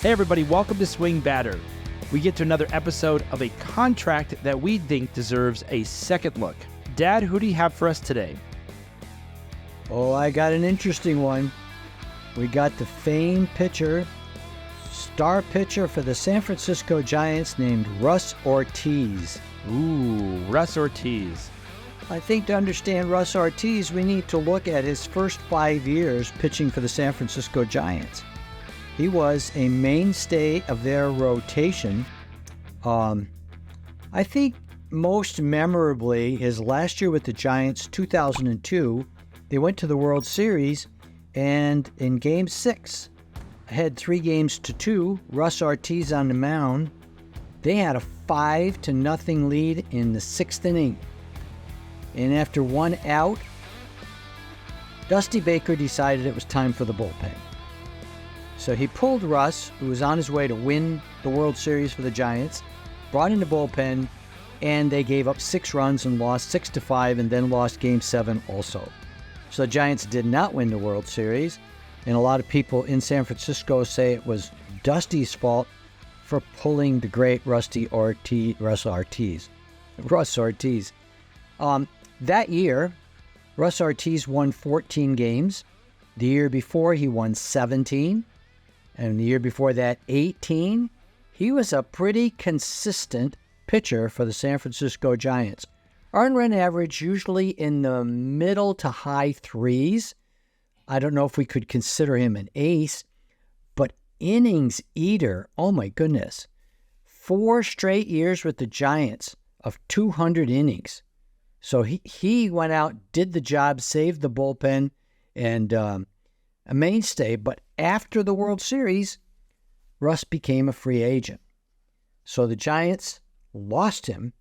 Hey everybody, welcome to Swing Batter. We get to another episode of a contract that we think deserves a second look. Dad, who do you have for us today? Oh, I got an interesting one. We got the famed pitcher, star pitcher for the San Francisco Giants named Russ Ortiz. Ooh, Russ Ortiz. I think to understand Russ Ortiz, we need to look at his first 5 years pitching for the San Francisco Giants. He was a mainstay of their rotation. I think most memorably, his last year with the Giants, 2002, they went to the World Series, and in Game 6, ahead 3-2, Russ Ortiz on the mound. They had a 5-0 lead in the 6th inning. And after one out, Dusty Baker decided it was time for the bullpen. So he pulled Russ, who was on his way to win the World Series for the Giants, brought in the bullpen, and they gave up 6 runs and lost 6-5, and then lost Game 7 also. So the Giants did not win the World Series, and a lot of people in San Francisco say it was Dusty's fault for pulling the great Russ Ortiz. That year, Russ Ortiz won 14 games. The year before, he won 17. And the year before that, 18. He was a pretty consistent pitcher for the San Francisco Giants. Earned run average usually in the middle to high 3s. I don't know if we could consider him an ace, but innings eater, oh my goodness. 4 straight years with the Giants of 200 innings. So he went out, did the job, saved the bullpen, and a mainstay. But after the World Series, Russ became a free agent. So the Giants lost him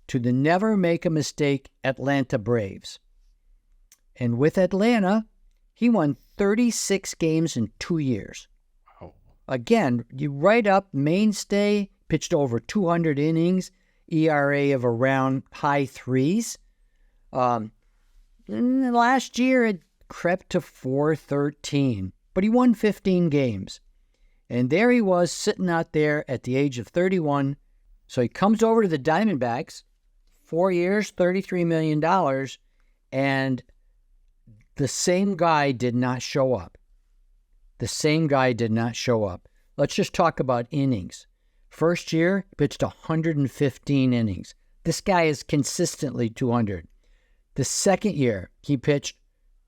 to the never-make-a-mistake Atlanta Braves. And with Atlanta, he won 36 games in 2 years. Wow. Again, you write up mainstay, pitched over 200 innings, ERA of around high 3s. Last year, it crept to 413, but he won 15 games. And there he was sitting out there at the age of 31. So he comes over to the Diamondbacks, 4 years, $33 million, and the same guy did not show up. Let's just talk about innings. First year, pitched 115 innings. This guy is consistently 200. The second year, he pitched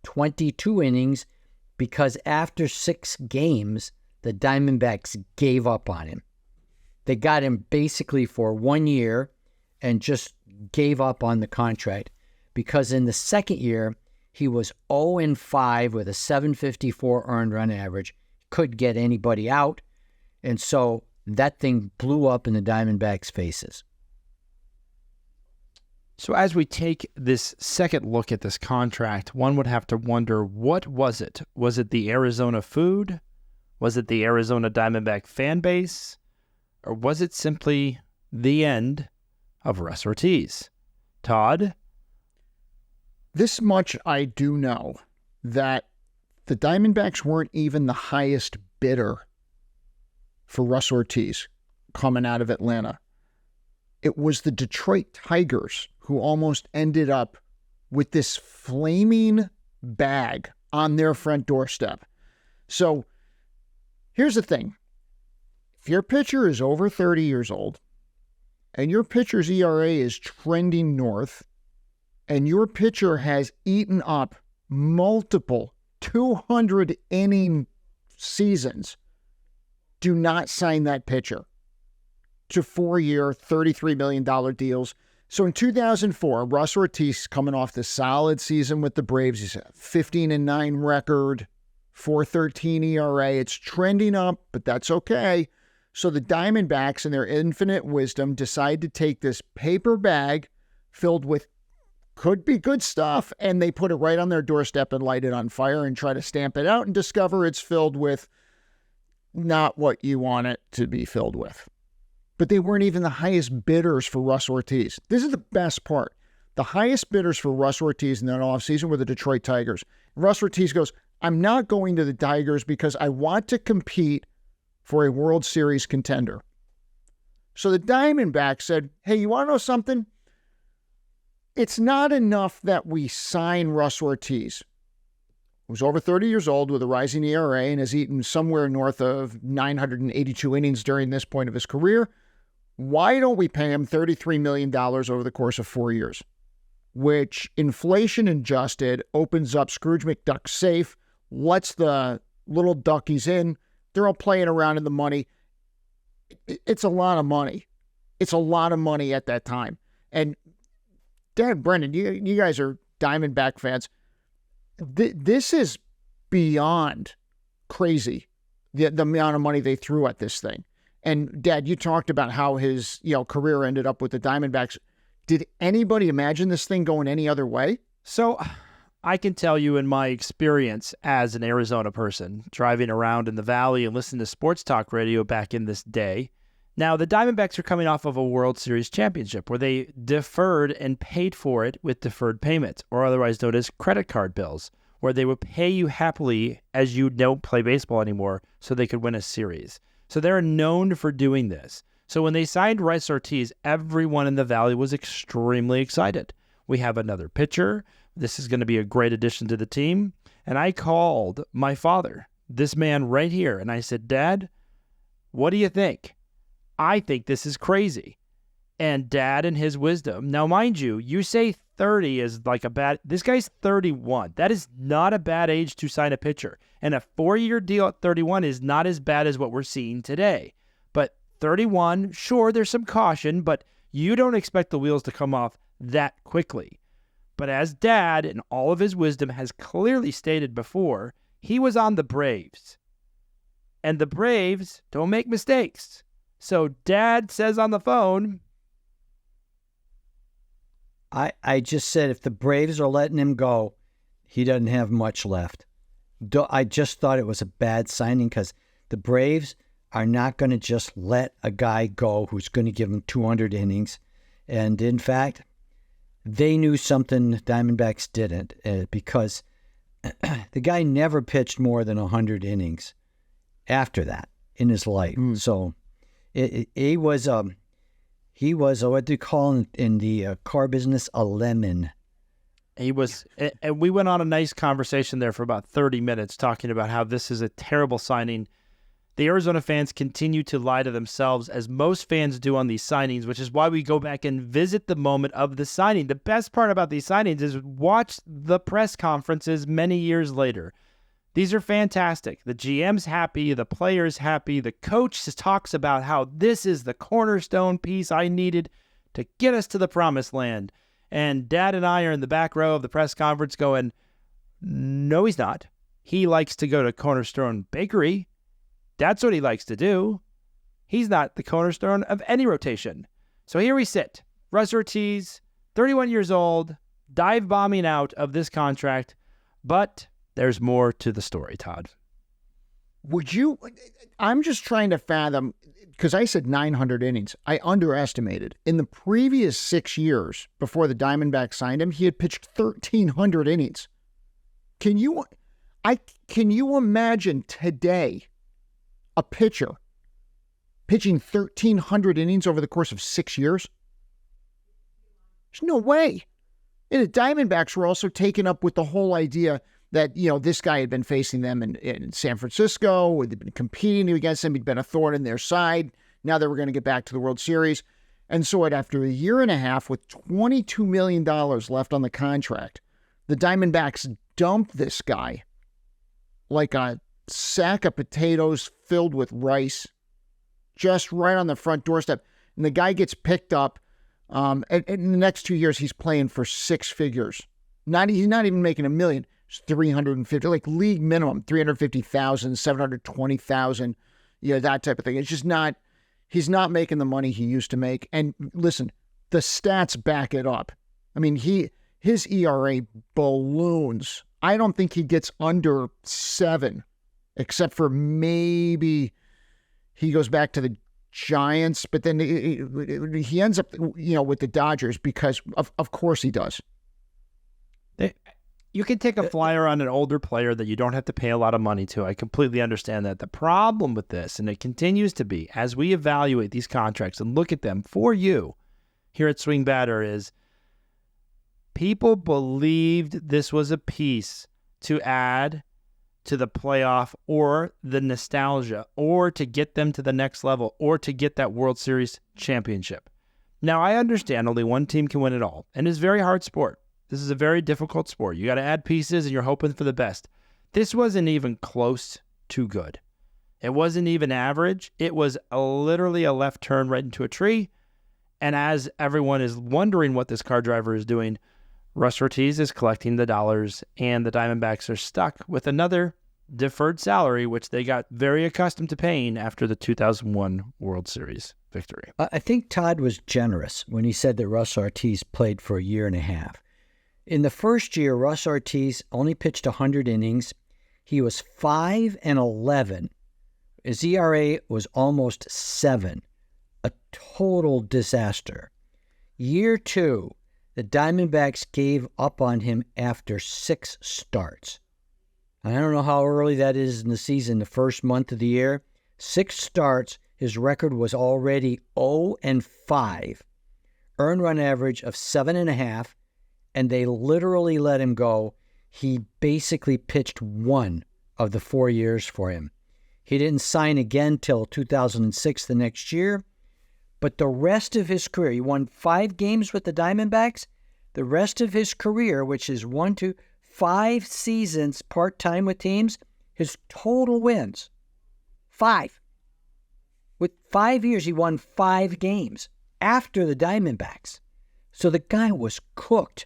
22 innings because after 6 games, the Diamondbacks gave up on him. They got him basically for 1 year and just gave up on the contract because in the second year, he was 0-5 with a 754 earned run average. Couldn't get anybody out. And so that thing blew up in the Diamondbacks' faces. So as we take this second look at this contract, one would have to wonder, what was it? Was it the Arizona food? Was it the Arizona Diamondback fan base? Or was it simply the end of Russ Ortiz? Todd? This much I do know, that the Diamondbacks weren't even the highest bidder for Russ Ortiz coming out of Atlanta. It was the Detroit Tigers who almost ended up with this flaming bag on their front doorstep. So here's the thing. If your pitcher is over 30 years old and your pitcher's ERA is trending north and your pitcher has eaten up multiple 200-inning seasons, do not sign that pitcher to 4-year, $33 million deals. So in 2004, Russ Ortiz, coming off the solid season with the Braves, he's a 15-9 record, 4.13 ERA. It's trending up, but that's okay. So the Diamondbacks, in their infinite wisdom, decide to take this paper bag filled with could be good stuff, and they put it right on their doorstep and light it on fire and try to stamp it out and discover it's filled with not what you want it to be filled with. But they weren't even the highest bidders for Russ Ortiz. This is the best part. The highest bidders for Russ Ortiz in that offseason were the Detroit Tigers. Russ Ortiz goes, I'm not going to the Tigers because I want to compete for a World Series contender. So the Diamondbacks said, hey, you want to know something? It's not enough that we sign Russ Ortiz, who's over 30 years old with a rising ERA and has eaten somewhere north of 982 innings during this point of his career. Why don't we pay him $33 million over the course of 4 years? Which, inflation adjusted, opens up Scrooge McDuck's safe, lets the little duckies in. They're all playing around in the money. It's a lot of money. It's a lot of money at that time. And Dad, Brendan, you guys are Diamondback fans. This is beyond crazy, the amount of money they threw at this thing. And Dad, you talked about how his career ended up with the Diamondbacks. Did anybody imagine this thing going any other way? So I can tell you in my experience as an Arizona person, driving around in the Valley and listening to sports talk radio back in this day. Now, the Diamondbacks are coming off of a World Series championship where they deferred and paid for it with deferred payments, or otherwise known as credit card bills, where they would pay you happily as you don't play baseball anymore so they could win a series. So they're known for doing this. So when they signed Russ Ortiz, everyone in the Valley was extremely excited. We have another pitcher. This is going to be a great addition to the team. And I called my father, this man right here, and I said, Dad, what do you think? I think this is crazy. And Dad, in his wisdom, now mind you, you say 30 is like a bad, this guy's 31. That is not a bad age to sign a pitcher. And a 4-year deal at 31 is not as bad as what we're seeing today. But 31, sure, there's some caution, but you don't expect the wheels to come off that quickly. But as Dad, in all of his wisdom, has clearly stated before, he was on the Braves. And the Braves don't make mistakes. So Dad says on the phone, I just said if the Braves are letting him go, he doesn't have much left. I just thought it was a bad signing because the Braves are not going to just let a guy go who's going to give him 200 innings. And in fact, they knew something Diamondbacks didn't because the guy never pitched more than 100 innings after that in his life. So he was what do you call in the car business, a lemon. He was, and we went on a nice conversation there for about 30 minutes talking about how this is a terrible signing. The Arizona fans continue to lie to themselves, as most fans do on these signings, which is why we go back and visit the moment of the signing. The best part about these signings is watch the press conferences many years later. These are fantastic. The GM's happy, the player's happy, the coach talks about how this is the cornerstone piece I needed to get us to the promised land. And Dad and I are in the back row of the press conference going, no, he's not. He likes to go to Cornerstone Bakery. That's what he likes to do. He's not the cornerstone of any rotation. So here we sit. Russ Ortiz, 31 years old, dive bombing out of this contract, but there's more to the story, Todd. I'm just trying to fathom, because I said 900 innings. I underestimated. In the previous 6 years before the Diamondbacks signed him, he had pitched 1,300 innings. Can you imagine today a pitcher pitching 1,300 innings over the course of 6 years? There's no way. And the Diamondbacks were also taken up with the whole idea that, this guy had been facing them in San Francisco. They'd been competing against him. He'd been a thorn in their side. Now they were going to get back to the World Series. And so after a year and a half with $22 million left on the contract, the Diamondbacks dumped this guy like a sack of potatoes filled with rice, just right on the front doorstep. And the guy gets picked up. And in the next 2 years, he's playing for six figures. He's not even making $1 million. It's 350, like league minimum, 350,000, 720,000, that type of thing. It's just not, he's not making the money he used to make. And listen, the stats back it up. I mean, his ERA balloons. I don't think he gets under 7, except for maybe he goes back to the Giants, but then he ends up, with the Dodgers because of course he does. You can take a flyer on an older player that you don't have to pay a lot of money to. I completely understand that. The problem with this, and it continues to be, as we evaluate these contracts and look at them for you here at Swing Batter, is people believed this was a piece to add to the playoff or the nostalgia or to get them to the next level or to get that World Series championship. Now, I understand only one team can win it all, and it's a very hard sport. This is a very difficult sport. You got to add pieces, and you're hoping for the best. This wasn't even close to good. It wasn't even average. It was literally a left turn right into a tree. And as everyone is wondering what this car driver is doing, Russ Ortiz is collecting the dollars, and the Diamondbacks are stuck with another deferred salary, which they got very accustomed to paying after the 2001 World Series victory. I think Todd was generous when he said that Russ Ortiz played for a year and a half. In the first year, Russ Ortiz only pitched 100 innings. He was 5-11. His ERA was almost 7. A total disaster. Year 2, the Diamondbacks gave up on him after 6 starts. I don't know how early that is in the season, the first month of the year. 6 starts, his record was already 0-5. Earned run average of 7.5. And they literally let him go. He basically pitched 1 of the 4 years for him. He didn't sign again till 2006, the next year. But the rest of his career, he won 5 games with the Diamondbacks. The rest of his career, which is 1 to 5 seasons part-time with teams, his total wins, 5. With 5 years, he won 5 games after the Diamondbacks. So the guy was cooked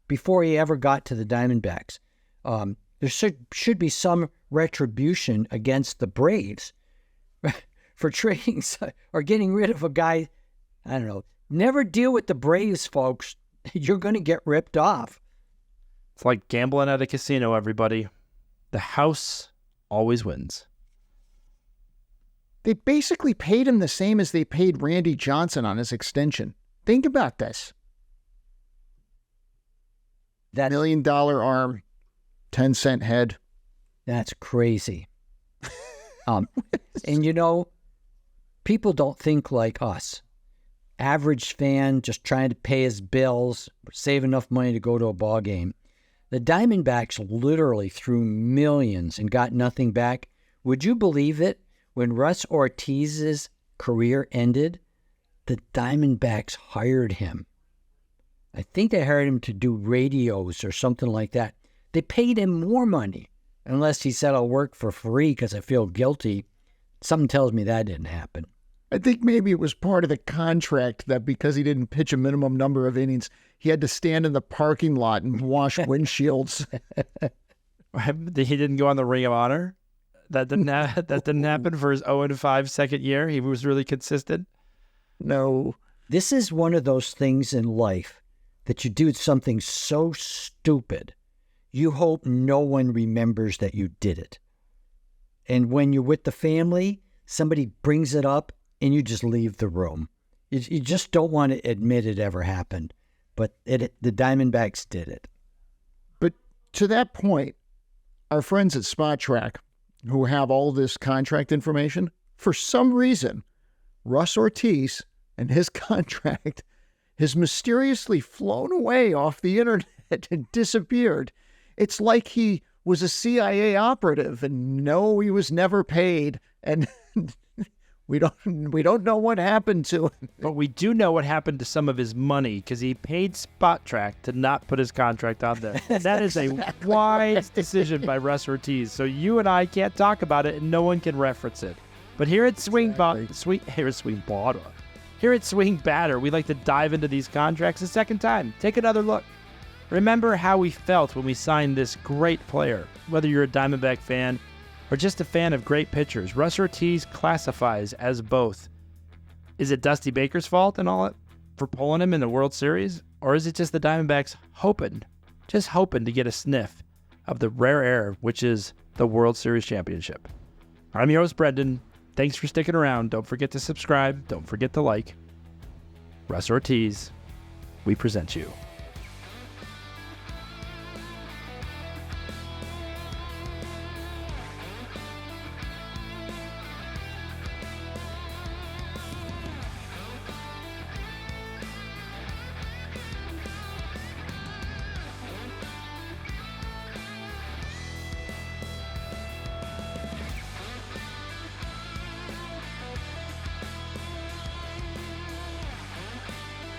before he ever got to the Diamondbacks. There should be some retribution against the Braves for trading or getting rid of a guy. I don't know. Never deal with the Braves, folks. You're going to get ripped off. It's like gambling at a casino, everybody. The house always wins. They basically paid him the same as they paid Randy Johnson on his extension. Think about this. That $1 million arm, 10-cent head. That's crazy. And you know, people don't think like us. Average fan just trying to pay his bills, save enough money to go to a ball game. The Diamondbacks literally threw millions and got nothing back. Would you believe it? When Russ Ortiz's career ended, the Diamondbacks hired him. I think they hired him to do radios or something like that. They paid him more money, unless he said, I'll work for free because I feel guilty. Something tells me that didn't happen. I think maybe it was part of the contract that because he didn't pitch a minimum number of innings, he had to stand in the parking lot and wash windshields. He didn't go on the Ring of Honor? That didn't happen for his 0-5 second year? He was really consistent? No. This is one of those things in life that you do something so stupid, you hope no one remembers that you did it. And when you're with the family, somebody brings it up and you just leave the room. You just don't want to admit it ever happened. But the Diamondbacks did it. But to that point, our friends at Spot Track, who have all this contract information, for some reason, Russ Ortiz and his contract has mysteriously flown away off the internet and disappeared. It's like he was a CIA operative and no, he was never paid. And we don't know what happened to him. But we do know what happened to some of his money because he paid Spot Track to not put his contract on there. That is a wise decision by Russ Ortiz. So you and I can't talk about it and no one can reference it. But here at Swing Batter, we like to dive into these contracts a second time. Take another look. Remember how we felt when we signed this great player. Whether you're a Diamondback fan or just a fan of great pitchers, Russ Ortiz classifies as both. Is it Dusty Baker's fault and all that for pulling him in the World Series? Or is it just the Diamondbacks hoping to get a sniff of the rare air, which is the World Series championship? I'm your host, Brendan. Thanks for sticking around. Don't forget to subscribe. Don't forget to like. Russ Ortiz, we present you